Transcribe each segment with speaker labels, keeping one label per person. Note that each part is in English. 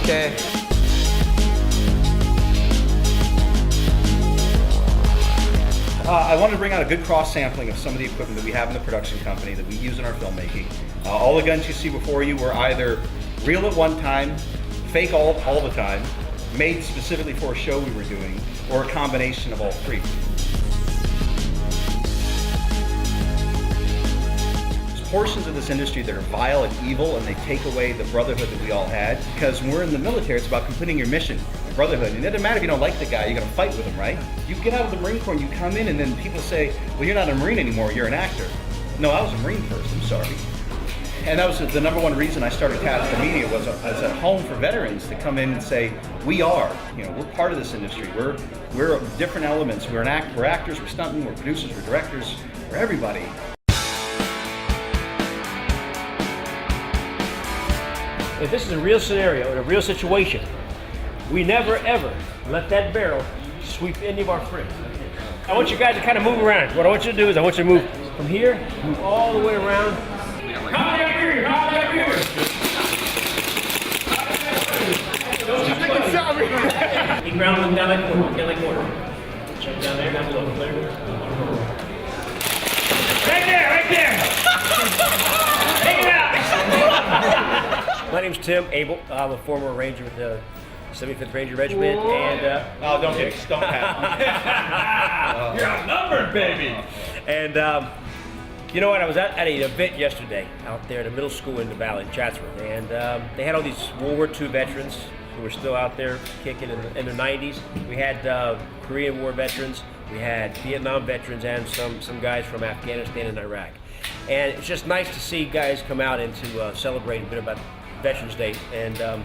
Speaker 1: Okay.
Speaker 2: I wanted to bring out a good cross-sampling of some of the equipment that we have in the production company that we use in our filmmaking. All the guns you see before you were either real at one time, fake all the time, made specifically for a show we were doing, or a combination of all three. There's portions of this industry that are vile and evil, and they take away the brotherhood that we all had. Because when we're in the military, it's about completing your mission, your brotherhood. And it doesn't matter if you don't like the guy, you're gonna fight with him, right? You get out of the Marine Corps and you come in, and then people say, well, you're not a Marine anymore, you're an actor. No, I was a Marine first, I'm sorry. And that was the number one reason I started Cast the Media, was as a home for veterans to come in and say, we're part of this industry. We're different elements. We're actors, we're stuntmen, we're producers, we're directors, we're everybody.
Speaker 3: If this is a real scenario, in a real situation, we never ever let that barrel sweep any of our friends. I want you guys to kind of move around. What I want you to do is I want you to move from here, move all the way around. Howdy up here, howdy up here. Keep grounding down that corner, Check down there, down below, clear. Right there. Take it out. My name's Tim Abell. I'm a former Ranger with the 75th Ranger Regiment, and
Speaker 2: Oh, don't get stumped out.
Speaker 3: you're outnumbered, baby. And you know what? I was at an event yesterday out there at a middle school in the Valley, in Chatsworth, and they had all these World War II veterans who were still out there kicking in their 90s. We had Korean War veterans, we had Vietnam veterans, and some guys from Afghanistan and Iraq. And it's just nice to see guys come out and to celebrate a bit about Veterans Day, and to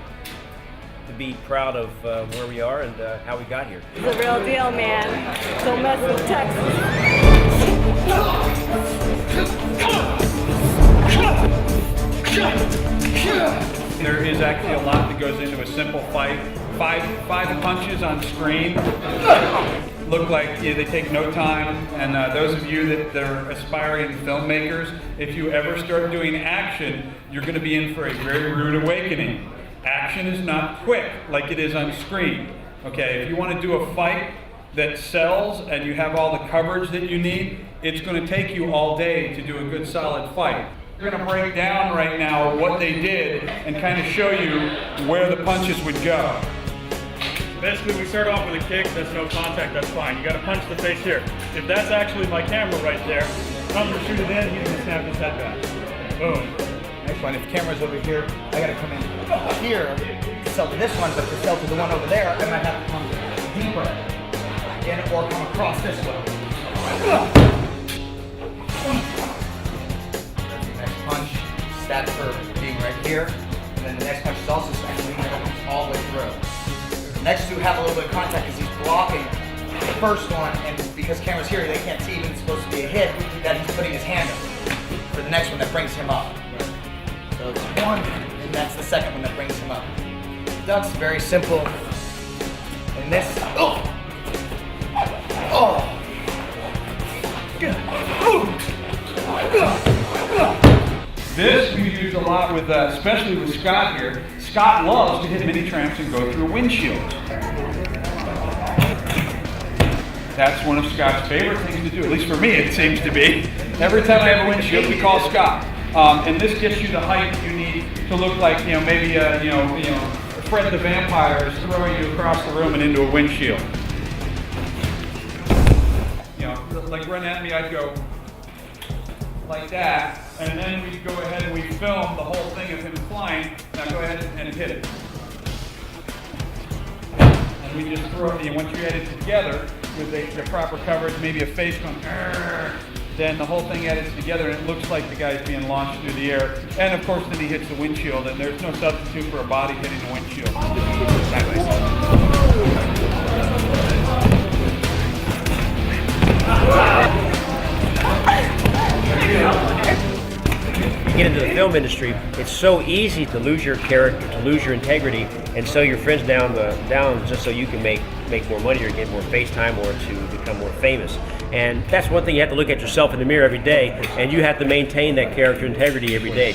Speaker 3: be proud of where we are and how we got here.
Speaker 4: It's a real deal, man. Don't mess with Texas.
Speaker 5: There is actually a lot that goes into a simple fight. Five punches on screen look like they take no time. And those of you that are aspiring filmmakers, if you ever start doing action, you're going to be in for a very rude awakening. Action is not quick like it is on screen. Okay, if you want to do a fight that sells and you have all the coverage that you need, it's going to take you all day to do a good solid fight. We're going to break down right now what they did and kind of show you where the punches would go.
Speaker 6: Basically, we start off with a kick, that's no contact, that's fine. You got to punch the face here. If that's actually my camera right there, I'm going to shoot it in, he's going to snap his head back. Boom.
Speaker 1: Next one, if the camera's over here, I gotta come in here to sell to this one, but to sell to the one over there, I might have to come deeper in or come across this way. That's the next punch, stats for being right here, and then the next punch is also stats for being all the way through. The next two have a little bit of contact because he's blocking the first one, and because the camera's here, they can't see even it's supposed to be a hit, that he's putting his hand up for the next one that brings him up. So it's one, and that's the second one that brings him up. Duck's very simple. And this,
Speaker 5: This we use a lot with, especially with Scott here. Scott loves to hit mini tramps and go through windshields. That's one of Scott's favorite things to do, at least for me it seems to be. Every time I have a windshield, we call Scott. And this gets you the height you need to look like, maybe, Fred the Vampire is throwing you across the room and into a windshield. Like run at me, I'd go like that, and then we go ahead and we film the whole thing of him flying. Now go ahead and hit it. And we just throw it, and once you edit it together with the proper coverage, maybe a face going, then the whole thing edits together and it looks like the guy's being launched through the air. And of course then he hits the windshield, and there's no substitute for a body hitting the windshield.
Speaker 3: You get into the film industry, it's so easy to lose your character, to lose your integrity, and sell your friends down just so you can make more money or get more face time or to become more famous. And that's one thing, you have to look at yourself in the mirror every day, and you have to maintain that character integrity every day.